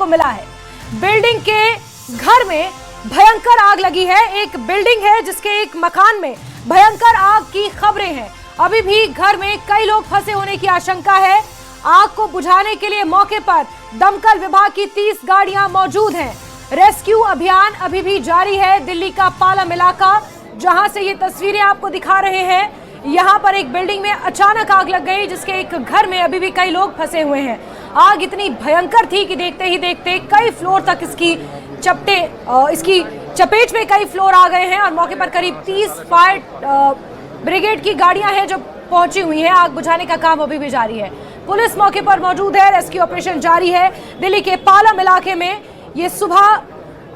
को मिला है। बिल्डिंग के घर में भयंकर आग लगी है। एक बिल्डिंग है जिसके एक मकान में भयंकर आग की खबरें हैं। अभी भी घर में कई लोग फंसे होने की आशंका है। आग को बुझाने के लिए मौके पर दमकल विभाग की 30 गाड़ियां मौजूद हैं। रेस्क्यू अभियान अभी भी जारी है। दिल्ली का पालम इलाका, जहां से ये तस्वीरें आपको दिखा रहे हैं, यहां पर एक बिल्डिंग में अचानक आग लग गई, जिसके एक घर में अभी भी कई लोग फंसे हुए हैं। आग इतनी भयंकर थी कि देखते ही देखते कई फ्लोर तक इसकी चपेट में कई फ्लोर आ गए हैं और मौके पर करीब 30 फायर ब्रिगेड की गाड़ियां हैं जो पहुंची हुई हैं। आग बुझाने का काम अभी भी जारी है। पुलिस मौके पर मौजूद है। रेस्क्यू ऑपरेशन जारी है। दिल्ली के पालम इलाके में ये सुबह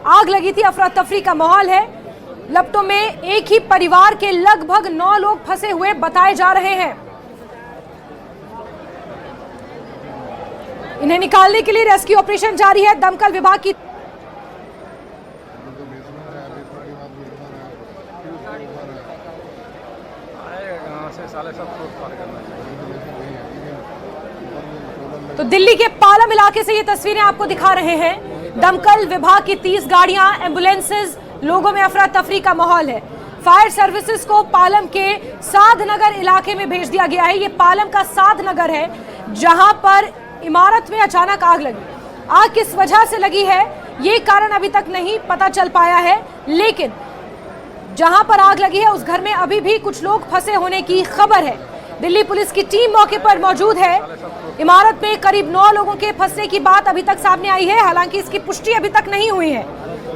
आग लगी थी। अफरा तफरी का माहौल है। लपटों में एक ही परिवार के लगभग 9 लोग फंसे हुए बताए जा रहे हैं। इन्हें निकालने के लिए रेस्क्यू ऑपरेशन जारी है। दमकल विभाग की तो दिल्ली के पालम इलाके से ये तस्वीरें आपको दिखा रहे हैं। दमकल विभाग की 30 गाड़ियां, एम्बुलेंसेज, लोगों में अफरा तफरी का माहौल है। फायर सर्विसेज को पालम के साधनगर इलाके में भेज दिया गया है। ये पालम का साधनगर है, जहां पर इमारत में अचानक आग लगी। आग किस वजह से लगी है ये कारण अभी तक नहीं पता चल पाया है, लेकिन जहां पर आग लगी है उस घर में अभी भी कुछ लोग फंसे होने की खबर है। दिल्ली पुलिस की टीम मौके पर मौजूद है। इमारत में करीब 9 लोगों के फंसने की बात अभी तक सामने आई है। हालांकि इसकी पुष्टि अभी तक नहीं हुई है।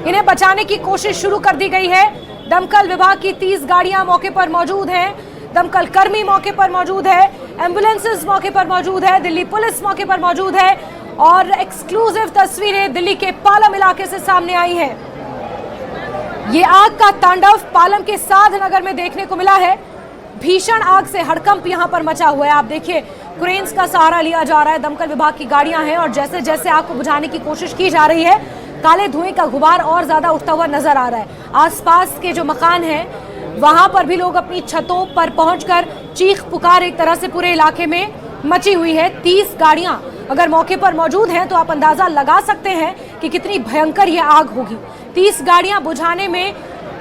इन्हें बचाने की कोशिश शुरू कर दी गई है। दमकल विभाग की 30 गाड़ियां मौके पर मौजूद हैं। दमकल कर्मी मौके पर मौजूद है। एम्बुलेंसेज मौके पर मौजूद है। दिल्ली पुलिस मौके पर मौजूद है और एक्सक्लूसिव तस्वीरें दिल्ली के पालम इलाके से सामने आई हैं। ये आग का तांडव पालम के साधनगर में देखने को मिला है। भीषण आग से हड़कंप यहां पर मचा हुआ है। आप देखिए, क्रेन्स का सहारा लिया जा रहा है। दमकल विभाग की गाड़ियां हैं और जैसे जैसे आग को बुझाने की कोशिश की जा रही है, काले धुएं का गुबार और ज्यादा उठता हुआ नजर आ रहा है। आसपास के जो मकान हैं वहां पर भी लोग अपनी छतों पर पहुंचकर चीख पुकार एक तरह से पूरे इलाके में मची हुई है। 30 गाड़ियां अगर मौके पर मौजूद हैं तो आप अंदाजा लगा सकते हैं कि कितनी भयंकर यह आग होगी। 30 गाड़ियां बुझाने में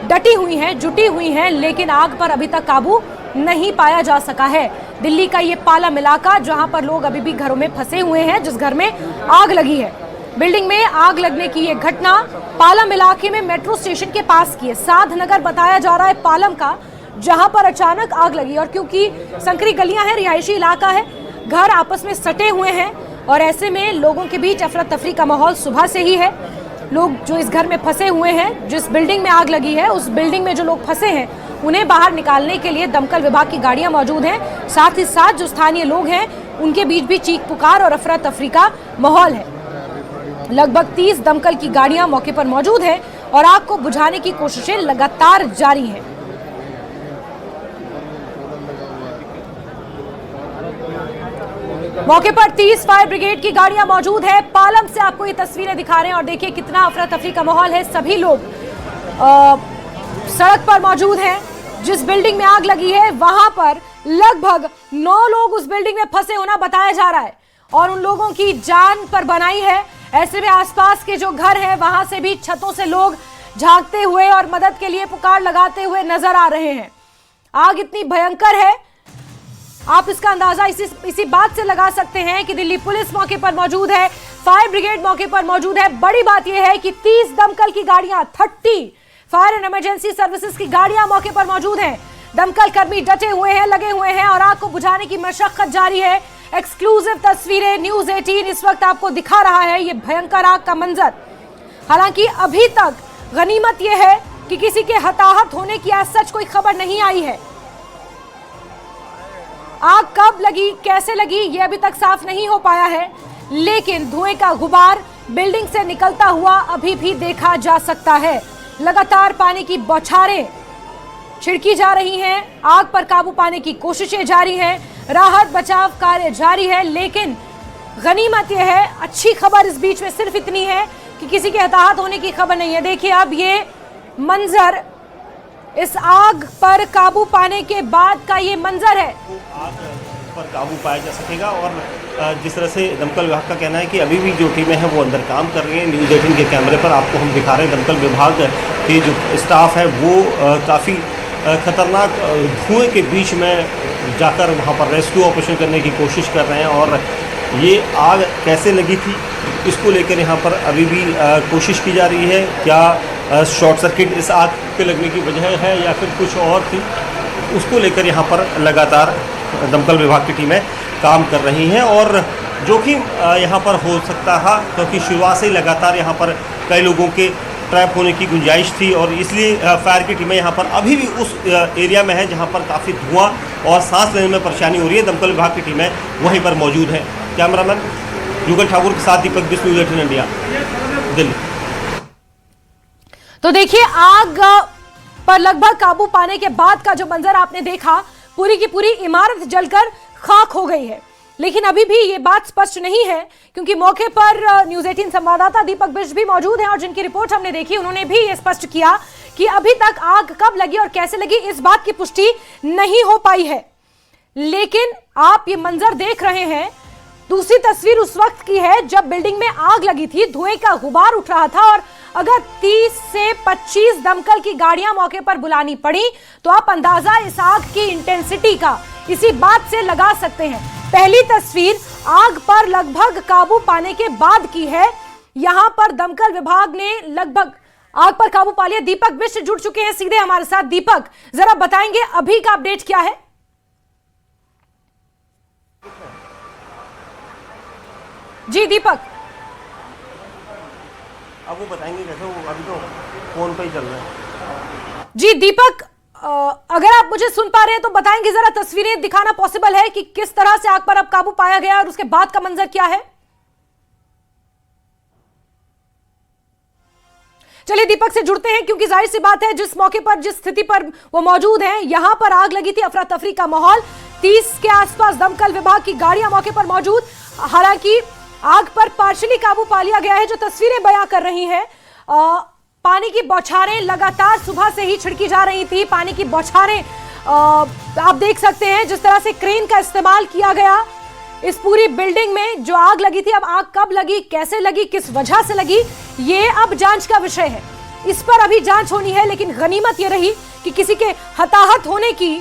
डटी हुई हैं, जुटी हुई हैं, लेकिन आग पर अभी तक काबू नहीं पाया जा सका है। दिल्ली का ये पालम इलाका, जहां पर लोग अभी भी घरों में फंसे हुए हैं, जिस घर में आग लगी है, बिल्डिंग में आग लगने की ये घटना पालम इलाके में मेट्रो स्टेशन के पास की है। साधनगर बताया जा रहा है पालम का, जहां पर अचानक आग लगी। और क्योंकि संकरी गलियां हैं, रिहायशी इलाका है, घर आपस में सटे हुए हैं और ऐसे में लोगों के बीच अफरा तफरी का माहौल सुबह से ही है। लोग जो इस घर में फंसे हुए हैं, जिस बिल्डिंग में आग लगी है, उस बिल्डिंग में जो लोग फंसे हैं उन्हें बाहर निकालने के लिए दमकल विभाग की गाड़ियां मौजूद हैं। साथ ही साथ जो स्थानीय लोग हैं उनके बीच भी चीख पुकार और अफरा तफरी का माहौल है। लगभग 30 दमकल की गाड़ियां मौके पर मौजूद हैं और आग को बुझाने की कोशिशें लगातार जारी हैं। मौके पर 30 फायर ब्रिगेड की गाड़ियां मौजूद है। पालम से आपको ये तस्वीरें दिखा रहे हैं और देखिए कितना अफरा तफरी का माहौल है। सभी लोग सड़क पर मौजूद हैं। जिस बिल्डिंग में आग लगी है वहां पर लगभग 9 लोग उस बिल्डिंग में फंसे होना बताया जा रहा है और उन लोगों की जान पर बनाई है। ऐसे में आसपास के जो घर हैं वहां से भी छतों से लोग झांकते हुए और मदद के लिए पुकार लगाते हुए नजर आ रहे हैं। आग इतनी भयंकर है, आप इसका अंदाजा इसी बात से लगा सकते हैं कि दिल्ली पुलिस मौके पर मौजूद है, फायर ब्रिगेड मौके पर मौजूद है। बड़ी बात यह है कि 30 दमकल की गाड़ियां, 30 फायर एंड इमरजेंसी सर्विसेज की गाड़ियां मौके पर मौजूद हैं। दमकल कर्मी डटे हुए हैं, लगे हुए हैं और आग को बुझाने की मशक्कत जारी है। एक्सक्लूसिव तस्वीरें न्यूज़ 18 इस वक्त आपको दिखा रहा है, ये भयंकर आग का मंजर। हालांकि अभी तक गनीमत यह है कि किसी के हताहत होने की आज सच कोई खबर नहीं आई है। आग कब लगी, कैसे लगी, ये अभी तक साफ नहीं हो पाया है, लेकिन धुएं का गुबार बिल्डिंग से निकलता हुआ अभी भी देखा जा सकता है। लगातार पानी की बौछारें छिड़की जा रही हैं, आग पर काबू पाने की कोशिशें जारी हैं, राहत बचाव कार्य जारी है। लेकिन गनीमत यह है, अच्छी खबर इस बीच में सिर्फ इतनी है कि किसी के हताहत होने की खबर नहीं है। देखिए अब ये मंजर, इस आग पर काबू पाने के बाद का ये मंजर है। पर काबू पाया जा सकेगा। और जिस तरह से दमकल विभाग का कहना है कि अभी भी जो टीमें हैं वो अंदर काम कर रही हैं। न्यूज़ 18 के कैमरे पर आपको हम दिखा रहे हैं दमकल विभाग के जो स्टाफ है वो काफ़ी खतरनाक धुएं के बीच में जाकर वहाँ पर रेस्क्यू ऑपरेशन करने की कोशिश कर रहे हैं। और ये आग कैसे लगी थी इसको लेकर यहाँ पर अभी भी कोशिश की जा रही है। क्या शॉर्ट सर्किट इस आग के लगने की वजह है या फिर कुछ और थी, उसको लेकर यहाँ पर लगातार दमकल विभाग की टीमें काम कर रही हैं। और जोखिम यहाँ पर हो सकता है क्योंकि शुरुआत से ही लगातार यहाँ पर कई लोगों के ट्रैप होने की गुंजाइश थी और इसलिए फायर की टीमें यहाँ पर अभी भी उस एरिया में है जहाँ पर काफ़ी धुआं और सांस लेने में परेशानी हो रही है। दमकल विभाग की टीमें वहीं पर मौजूद हैं। कैमरामैन युगल ठाकुर के साथ दीपक बिस्व, न्यूज़ 18 इंडिया, दिल्ली। तो देखिए, आग पर लगभग काबू पाने के बाद का जो मंजर आपने देखा, पूरी की पूरी इमारत जलकर खाक हो गई है। लेकिन अभी भी ये बात स्पष्ट नहीं है क्योंकि मौके पर न्यूज़ 18 संवाददाता दीपक बिष्ट भी मौजूद हैं और जिनकी रिपोर्ट हमने देखी उन्होंने भी ये स्पष्ट किया कि अभी तक आग कब लगी और कैसे लगी इस बात की पुष्टि नहीं हो पाई है। लेकिन आप ये मंजर देख रहे हैं, दूसरी तस्वीर उस वक्त की है जब बिल्डिंग में आग लगी थी, धुएं का गुबार उठ रहा था और अगर 30 से 25 दमकल की गाड़ियां मौके पर बुलानी पड़ी तो आप अंदाजा इस आग की इंटेंसिटी का इसी बात से लगा सकते हैं। पहली तस्वीर आग पर लगभग काबू पाने के बाद की है। यहां पर दमकल विभाग ने लगभग आग पर काबू पा लिया। दीपक बिष्ट जुड़ चुके हैं सीधे हमारे साथ। दीपक, जरा बताएंगे अभी का अपडेट क्या है? जी दीपक। अब वो बताएंगे कैसे, वो अभी तो फोन पे ही चल रहा है। जी दीपक, अगर आप मुझे सुन पा रहे हैं तो बताएंगे जरा, तस्वीरें दिखाना पॉसिबल है कि किस तरह से आग पर अब काबू पाया गया और उसके बाद का मंजर क्या है? चलिए दीपक से जुड़ते हैं क्योंकि जाहिर सी बात है जिस मौके पर, जिस स्थिति पर वो मौजूद हैं, यहां पर आग लगी थी, अफरा तफरी का माहौल, 30 के आसपास दमकल विभाग की गाड़ियां मौके पर मौजूद। हालांकि आग पर पार्शियली काबू पा लिया गया है। जो तस्वीरें बयां कर रही हैं, पानी की बौछारें लगातार सुबह से ही छिड़की जा रही थी। पानी की बौछारें आप देख सकते हैं जिस तरह से क्रेन का इस्तेमाल किया गया इस पूरी बिल्डिंग में जो आग लगी थी। अब आग कब लगी, कैसे लगी, किस वजह से लगी, ये अब जांच का विषय है। इस पर अभी जांच होनी है। लेकिन गनीमत ये रही कि किसी के हताहत होने की,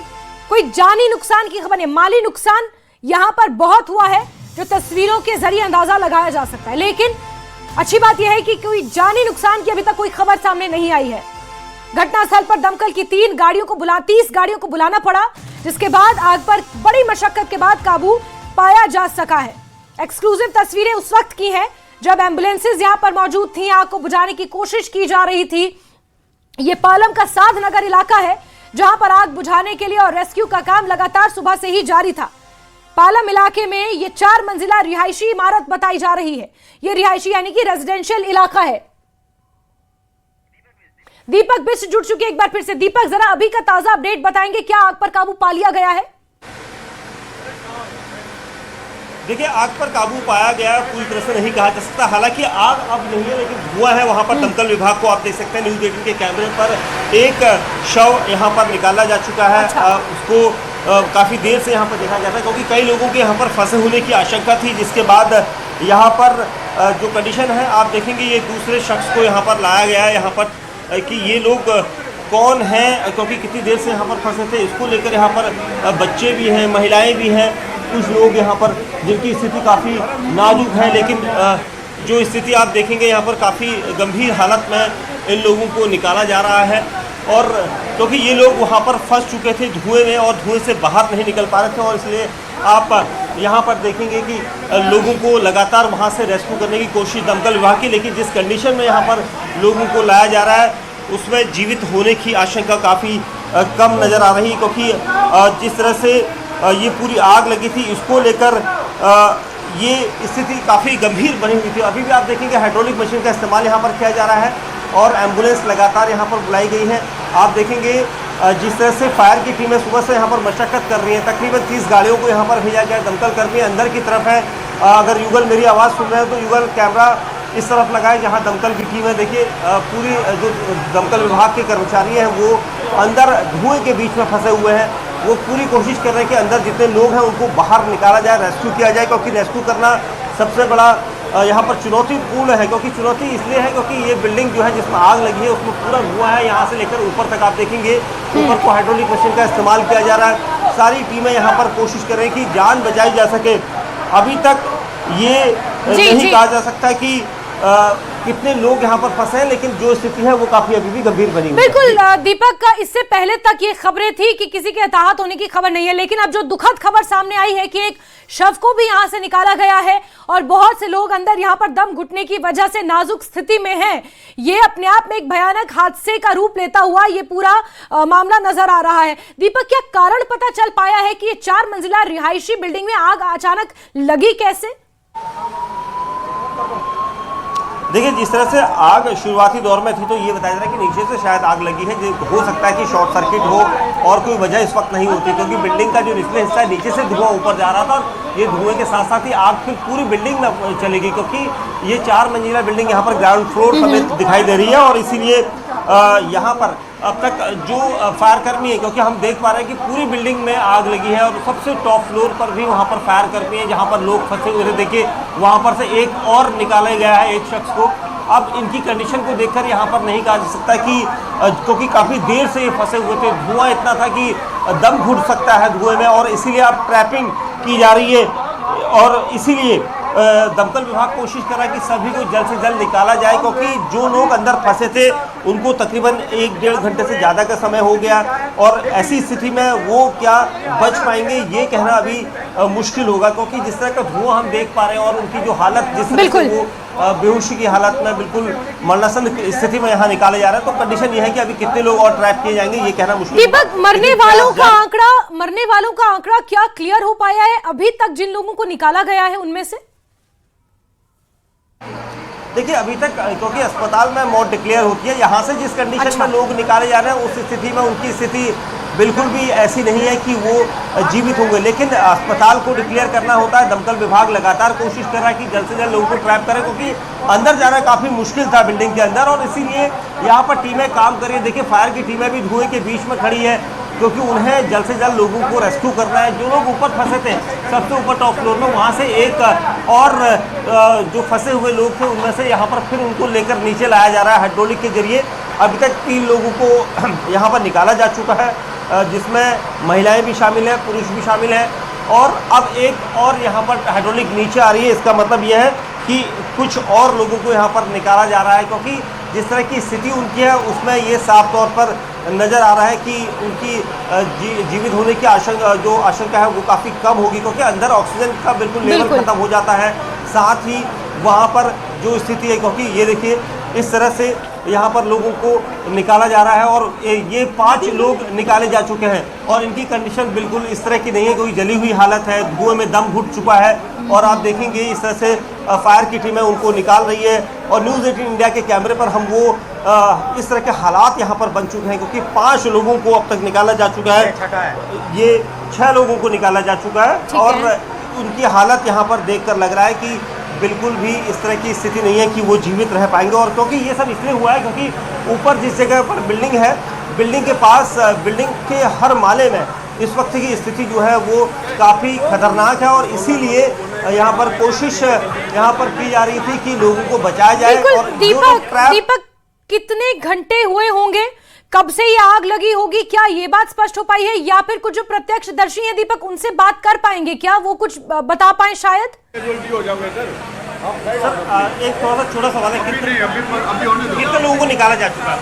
कोई जानी नुकसान की खबर नहीं। माली नुकसान यहां पर बहुत हुआ है जो तस्वीरों के जरिए अंदाजा लगाया जा सकता है। लेकिन अच्छी बात यह है कि कोई जानी नुकसान की अभी तक कोई खबर सामने नहीं आई है। घटनास्थल पर दमकल की 30 गाड़ियों को बुलाना पड़ा, जिसके बाद आग पर बड़ी मशक्कत के बाद काबू पाया जा सका है। एक्सक्लूसिव तस्वीरें उस वक्त की हैं जब एम्बुलेंसेज यहां पर मौजूद थी, आग को बुझाने की कोशिश की जा रही थी। यह पालम का साध नगर इलाका है जहां पर आग बुझाने के लिए और रेस्क्यू का काम लगातार सुबह से ही जारी था। पालम इलाके में ये 4 मंजिला रिहायशी इमारत बताई जा रही है। ये रिहायशी यानी कि रेजिडेंशियल इलाका है। दीपक बिष्ट जुड़ चुके एक बार फिर से। दीपक, जरा अभी का ताजा अपडेट बताएंगे, क्या आग पर काबू पा लिया गया है? देखिए, आग पर काबू पाया गया पूरी तरह से नहीं कहा जा सकता। हालांकि आग अब नहीं है लेकिन धुआं है। वहां पर दमकल विभाग को आप देख सकते हैं न्यूज़ 18 के कैमरे पर एक शव यहां पर निकाला जा चुका है। अच्छा। उसको काफ़ी देर से यहाँ पर देखा जाता है क्योंकि कई लोगों के यहाँ पर फंसे होने की आशंका थी, जिसके बाद यहाँ पर जो कंडीशन है आप देखेंगे, ये दूसरे शख्स को यहाँ पर लाया गया है यहाँ पर कि ये लोग कौन हैं, क्योंकि कितनी देर से यहाँ पर फंसे थे। इसको लेकर यहाँ पर बच्चे भी हैं, महिलाएं भी हैं, कुछ लोग यहाँ पर जिनकी स्थिति काफ़ी नाजुक है। लेकिन जो स्थिति आप देखेंगे यहाँ पर काफ़ी गंभीर हालत में इन लोगों को निकाला जा रहा है। और क्योंकि ये लोग वहाँ पर फंस चुके थे धुएं में और धुएं से बाहर नहीं निकल पा रहे थे, और इसलिए आप यहाँ पर देखेंगे कि लोगों को लगातार वहाँ से रेस्क्यू करने की कोशिश दमकल विभाग की। लेकिन जिस कंडीशन में यहाँ पर लोगों को लाया जा रहा है उसमें जीवित होने की आशंका काफ़ी कम नज़र आ रही है, क्योंकि जिस तरह से ये पूरी आग लगी थी इसको लेकर ये स्थिति काफ़ी गंभीर बनी हुई थी। अभी भी आप देखेंगे हाइड्रोलिक मशीन का इस्तेमाल यहाँ पर किया जा रहा है और एम्बुलेंस लगातार यहाँ पर बुलाई गई है। आप देखेंगे जिस तरह से फायर की टीमें सुबह से यहाँ पर मशक्कत कर रही हैं। तकरीबन 30 गाड़ियों को यहाँ पर भेजा गया। दमकल कर्मी अंदर की तरफ है। अगर युगल मेरी आवाज़ सुन रहे हैं तो युगल कैमरा इस तरफ लगाए जहाँ दमकल की टीम है। देखिए पूरी जो दमकल विभाग के कर्मचारी हैं वो अंदर धुएं के बीच में फंसे हुए हैं। वो पूरी कोशिश कर रहे हैं कि अंदर जितने लोग हैं उनको बाहर निकाला जाए, रेस्क्यू किया जाए, क्योंकि रेस्क्यू करना सबसे बड़ा यहाँ पर चुनौतीपूर्ण है। क्योंकि चुनौती इसलिए है क्योंकि ये बिल्डिंग जो है जिसमें आग लगी है उसमें पूरा धुआं है, यहाँ से लेकर ऊपर तक आप देखेंगे ऊपर को हाइड्रोलिक मशीन का इस्तेमाल किया जा रहा है। सारी टीमें यहाँ पर कोशिश कर रही हैं कि जान बचाई जा सके। अभी तक ये नहीं कहा जा सकता कि कितने लोग यहाँ पर फंसे हैं, लेकिन जो स्थिति है वो काफी अभी भी गंभीर बनी हुई है। बिल्कुल दीपक, इससे पहले तक ये खबरें थी कि किसी के हताहत होने की खबर नहीं है, लेकिन अब जो दुखद खबर सामने आई है कि एक शव को भी यहाँ से निकाला गया है और बहुत से लोग अंदर यहाँ पर दम घुटने की वजह से नाजुक स्थिति में हैं। ये अपने आप में एक भयानक हादसे का रूप लेता हुआ ये पूरा मामला नजर आ रहा है। दीपक, क्या कारण पता चल पाया है कि ये 4 मंजिला रिहायशी बिल्डिंग में आग अचानक लगी कैसे? देखिए, जिस तरह से आग शुरुआती दौर में थी तो ये बताया जा रहा है कि नीचे से शायद आग लगी है। हो सकता है कि शॉर्ट सर्किट हो और कोई वजह इस वक्त नहीं होती, क्योंकि बिल्डिंग का जो निचले हिस्सा है नीचे से धुआं ऊपर जा रहा था और ये धुएं के साथ साथ ही आग फिर पूरी बिल्डिंग में चलेगी, क्योंकि ये 4 मंजिला बिल्डिंग यहाँ पर ग्राउंड फ्लोर समेत दिखाई दे रही है। और इसीलिए यहाँ पर अब तक जो फायर कर्मी है, क्योंकि हम देख पा रहे हैं कि पूरी बिल्डिंग में आग लगी है और सबसे टॉप फ्लोर पर भी वहाँ पर फायर कर्मी है जहाँ पर लोग फंसे हुए थे। देखिए, वहाँ पर से एक और निकाला गया है, एक शख्स को। अब इनकी कंडीशन को देखकर यहाँ पर नहीं कहा जा सकता कि क्योंकि काफ़ी देर से ये फंसे हुए थे, धुआं इतना था कि दम घुट सकता है धुएं में, और इसीलिए अब ट्रैपिंग की जा रही है। और इसीलिए दमकल विभाग कोशिश कर रहा है कि सभी को जल्द से जल्द निकाला जाए, क्योंकि जो लोग अंदर फंसे थे उनको तकरीबन 1-1.5 घंटे से ज़्यादा का समय हो गया, और ऐसी स्थिति में वो क्या बच पाएंगे ये कहना अभी मुश्किल होगा, क्योंकि जिस तरह का धुआं हम देख पा रहे हैं और उनकी जो हालत, जिस तरह से वो बेहोशी की हालत में बिल्कुल मरणासन स्थिति में यहाँ निकाले जा रहे हैं, तो कंडीशन ये है कि अभी कितने लोग और ट्रैप किए जाएंगे ये कहना मुश्किल। दीपक, मरने वालों का आंकड़ा क्या क्लियर हो पाया है अभी तक, जिन लोगों को निकाला गया है उनमें से? देखिए, अभी तक क्योंकि अस्पताल में मौत डिक्लेयर होती है, यहाँ से जिस कंडीशन में लोग निकाले जा रहे हैं उस स्थिति में उनकी स्थिति बिल्कुल भी ऐसी नहीं है कि वो जीवित होंगे, लेकिन अस्पताल को डिक्लेयर करना होता है। दमकल विभाग लगातार कोशिश कर रहा है कि जल्द से जल्द लोगों को ट्रैप करें, क्योंकि अंदर जाना काफ़ी मुश्किल था बिल्डिंग के अंदर, और इसीलिए यहाँ पर टीमें काम कर रही है। देखिए, फायर की टीमें भी धुएं के बीच में खड़ी है, क्योंकि उन्हें जल्द से जल्द लोगों को रेस्क्यू करना है। जो लोग ऊपर फंसे थे सबसे ऊपर टॉप फ्लोर में, वहाँ से एक और जो फंसे हुए लोग थे उनमें से यहाँ पर फिर उनको लेकर नीचे लाया जा रहा है हाइड्रोलिक के जरिए। अभी तक 3 लोगों को यहाँ पर निकाला जा चुका है, जिसमें महिलाएं भी शामिल हैं, पुरुष भी शामिल हैं, और अब एक और यहाँ पर हाइड्रोलिक नीचे आ रही है। इसका मतलब यह है कि कुछ और लोगों को यहाँ पर निकाला जा रहा है, क्योंकि जिस तरह की स्थिति उनकी है उसमें ये साफ तौर पर नज़र आ रहा है कि उनकी जीवित होने की आशंका है वो काफ़ी कम होगी, क्योंकि अंदर ऑक्सीजन का बिल्कुल लेवल खत्म हो जाता है। साथ ही वहाँ पर जो स्थिति है, क्योंकि ये देखिए इस तरह से यहाँ पर लोगों को निकाला जा रहा है, और ये 5 लोग निकाले जा चुके हैं और इनकी कंडीशन बिल्कुल इस तरह की नहीं है, कोई जली हुई हालत है, धुएं में दम घुट चुका है। और आप देखेंगे इस तरह से फायर की टीमें उनको निकाल रही है, और न्यूज़ 18 इंडिया के कैमरे पर हम वो इस तरह के हालात यहाँ पर बन चुके हैं, क्योंकि 5 लोगों को अब तक निकाला जा चुका है, ये 6 लोगों को निकाला जा चुका है, और उनकी हालत यहाँ पर देखकर लग रहा है कि बिल्कुल भी इस तरह की स्थिति नहीं है कि वो जीवित रह पाएंगे। और क्योंकि ये सब इसलिए हुआ है क्योंकि ऊपर जिस जगह पर बिल्डिंग है, बिल्डिंग के पास, बिल्डिंग के हर माले में इस वक्त की स्थिति जो है वो काफ़ी खतरनाक है, और इसीलिए यहाँ पर कोशिश यहाँ पर की जा रही थी कि लोगों को बचाया जाए। और दीपक, कितने घंटे हुए होंगे, कब से ये आग लगी होगी, क्या ये बात स्पष्ट हो पाई है, या फिर कुछ जो प्रत्यक्षदर्शी हैं दीपक उनसे बात कर पाएंगे क्या, वो कुछ बता पाए शायद? एक थोड़ा सा छोटा सवाल है, कितने लोगों को निकाला जा चुका है?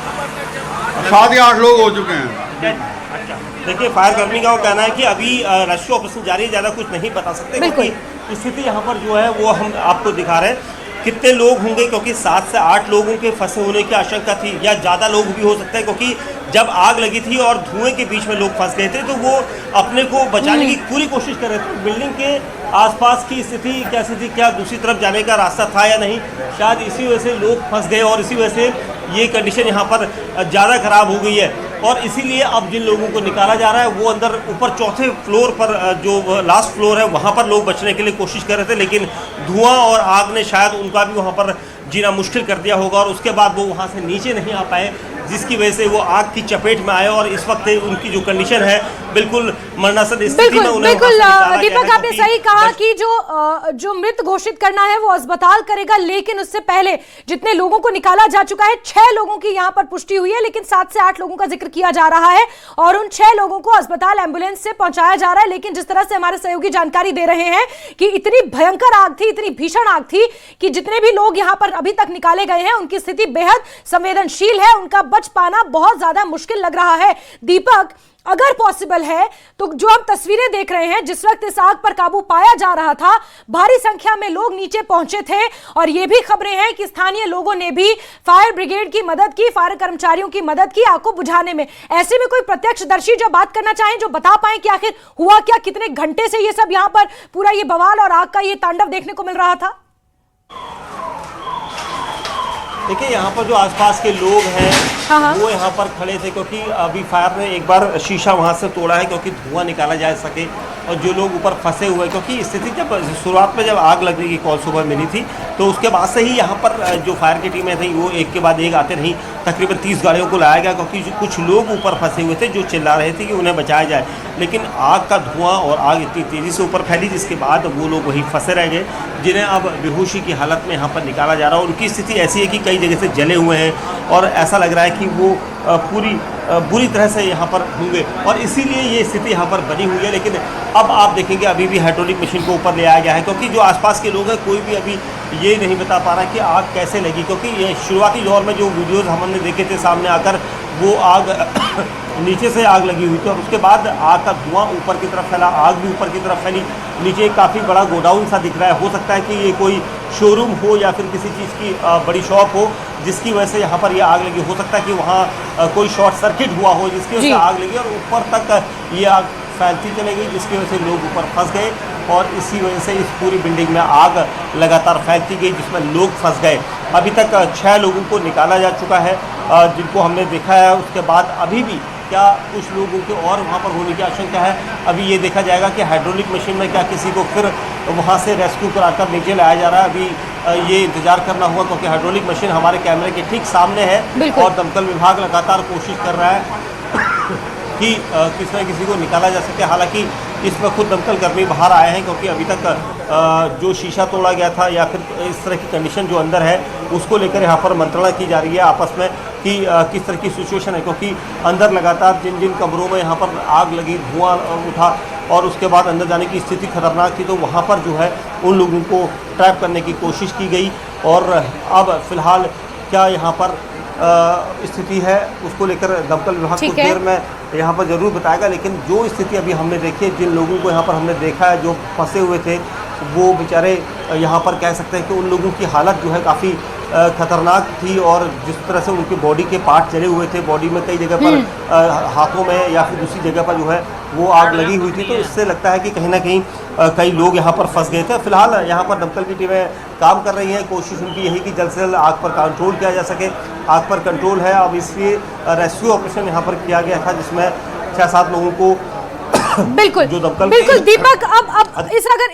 7 या 8 लोग हो चुके हैं। अच्छा, देखिए, फायर कर्मी का वो कहना है कि अभी रेस्क्यू ऑपरेशन जारी है, ज़्यादा कुछ नहीं बता सकते, क्योंकि स्थिति यहाँ पर जो है वो हम आपको दिखा रहे हैं। कितने लोग होंगे, क्योंकि 7 से 8 लोगों के फंसे होने की आशंका थी, या ज़्यादा लोग भी हो सकते हैं, क्योंकि जब आग लगी थी और धुएं के बीच में लोग फंस गए थे तो वो अपने को बचाने की पूरी कोशिश कर रहे थे। बिल्डिंग के आसपास की स्थिति कैसी थी, क्या दूसरी तरफ जाने का रास्ता था या नहीं, शायद इसी वजह से लोग फंस गए और इसी वजह से ये कंडीशन यहाँ पर ज़्यादा ख़राब हो गई है। और इसीलिए अब जिन लोगों को निकाला जा रहा है वो अंदर ऊपर 4थे फ्लोर पर, जो लास्ट फ्लोर है वहाँ पर लोग बचने के लिए कोशिश कर रहे थे, लेकिन धुआं और आग ने शायद उनका भी वहाँ पर जीना मुश्किल कर दिया होगा, और उसके बाद वो वहाँ से नीचे नहीं आ पाए, जिसकी वजह से वो आग की चपेट में आए, और इस वक्त उनकी जो कंडीशन है बिल्कुल मरणासन स्थिति बिल्कुल में उन्हें बिल्कुल वहां से निकाला गया दीपक, है, आपने क्योंकि सही कहा कि जो मृत घोषित करना है वो अस्पताल करेगा, लेकिन उससे पहले जितने लोगों को निकाला जा चुका है, 6 लोगों की यहां पर पुष्टि हुई है, लेकिन 7 से 8 लोगों का जिक्र किया जा रहा है और उन 6 लोगों को अस्पताल एम्बुलेंस से पहुंचाया जा रहा है। लेकिन जिस तरह से हमारे सहयोगी जानकारी दे रहे हैं कि इतनी भयंकर आग थी, इतनी भीषण आग थी कि जितने भी लोग यहां पर अभी तक निकाले गए हैं उनकी स्थिति बेहद संवेदनशील है, उनका बच पाना बहुत ज्यादा मुश्किल लग रहा है। दीपक, अगर पॉसिबल है तो जो हम तस्वीरें देख रहे हैं, जिस वक्त इस आग पर काबू पाया जा रहा था, भारी संख्या में लोग नीचे पहुंचे थे और यह भी खबरें हैं कि स्थानीय लोगों ने भी फायर ब्रिगेड की मदद की, फायर कर्मचारियों की मदद की आग को बुझाने में। ऐसे में कोई प्रत्यक्षदर्शी जो बात करना चाहें, जो बता पाए कि आखिर हुआ क्या, कितने घंटे से ये सब यहां पर पूरा ये बवाल और आग का ये तांडव देखने को मिल रहा था? देखिए, यहाँ पर जो आसपास के लोग हैं हाँ। वो यहाँ पर खड़े थे, क्योंकि अभी फायर ने एक बार शीशा वहाँ से तोड़ा है क्योंकि धुआं निकाला जा सके, और जो लोग ऊपर फंसे हुए, क्योंकि स्थिति जब शुरुआत में जब आग लगने की कॉल सुबह मिली थी तो उसके बाद से ही यहाँ पर जो फायर की टीमें थी वो एक के बाद एक आते रही। तकरीबन 30 गाड़ियों को लाया गया, क्योंकि कुछ लोग ऊपर फंसे हुए थे जो चिल्ला रहे थे कि उन्हें बचाया जाए, लेकिन आग का धुआं और आग इतनी तेज़ी से ऊपर फैली जिसके बाद वो लोग वहीं फंसे रह गए, जिन्हें अब बेहोशी की हालत में यहाँ पर निकाला जा रहा है। उनकी स्थिति ऐसी है कि कई जगह से जले हुए हैं और ऐसा लग रहा है कि वो बुरी तरह से यहाँ पर होंगे, और इसीलिए ये स्थिति यहाँ पर बनी हुई है। लेकिन अब आप देखेंगे अभी भी हाइड्रोलिक मशीन को ऊपर ले आया गया है, क्योंकि जो आसपास के लोग हैं कोई भी अभी ये नहीं बता पा रहा कि आग कैसे लगी, क्योंकि ये शुरुआती दौर में जो वीडियोज़ हमने देखे थे सामने आकर, वो आग नीचे से आग लगी हुई थी और उसके बाद आग का धुआं ऊपर की तरफ फैला, आग भी ऊपर की तरफ फैली। नीचे काफ़ी बड़ा गोडाउन सा दिख रहा है, हो सकता है कि ये कोई शोरूम हो या फिर किसी चीज़ की बड़ी शॉप हो जिसकी वजह से यहाँ पर ये आग लगी। हो सकता है कि वहाँ कोई शॉर्ट सर्किट हुआ हो जिसकी वजह से आग लगी और ऊपर तक ये आग फैलती चली गई, जिसकी वजह से लोग ऊपर फंस गए और इसी वजह से इस पूरी बिल्डिंग में आग लगातार फैलती गई, जिसमें लोग फंस गए। अभी तक 6 लोगों को निकाला जा चुका है जिनको हमने देखा है। उसके बाद अभी भी क्या कुछ लोगों के और वहाँ पर होने की आशंका है, अभी ये देखा जाएगा कि हाइड्रोलिक मशीन में क्या किसी को फिर वहाँ से रेस्क्यू कराकर नीचे लाया जा रहा है। अभी ये इंतजार करना होगा, क्योंकि हाइड्रोलिक मशीन हमारे कैमरे के ठीक सामने है और दमकल विभाग लगातार कोशिश कर रहा है कि किसी न किसी को निकाला जा सके। हालांकि इसमें खुद दमकल कर्मी बाहर आए हैं, क्योंकि अभी तक जो शीशा तोड़ा गया था या फिर इस तरह की कंडीशन जो अंदर है उसको लेकर यहाँ पर मंत्रणा की जा रही है आपस में कि किस तरह की सिचुएशन है, क्योंकि अंदर लगातार जिन जिन कमरों में यहाँ पर आग लगी, धुआं उठा और उसके बाद अंदर जाने की स्थिति खतरनाक थी, तो वहाँ पर जो है उन लोगों को ट्रैप करने की कोशिश की गई। और अब फिलहाल क्या यहाँ पर स्थिति है उसको लेकर दमकल विभाग कुछ देर में यहाँ पर ज़रूर बताएगा। लेकिन जो स्थिति अभी हमने देखी है, जिन लोगों को यहाँ पर हमने देखा है जो फंसे हुए थे, वो बेचारे यहाँ पर कह सकते हैं कि उन लोगों की हालत जो है काफ़ी खतरनाक थी, और जिस तरह से उनके बॉडी के पार्ट जले हुए थे, बॉडी में कई जगह पर हाथों में या फिर दूसरी जगह पर जो है वो आग लगी हुई थी, तो इससे लगता है कि कहीं ना कहीं कई लोग यहाँ पर फंस गए थे। फिलहाल यहाँ पर दमकल की टीमें काम कर रही हैं, कोशिश उनकी यही कि जल्द से जल्द आग पर कंट्रोल किया जा सके। आग पर कंट्रोल है, अब इसलिए रेस्क्यू ऑपरेशन यहाँ पर किया गया था जिसमें 6-7 लोगों को बिल्कुल जो दमकल दीपक, अब इस अगर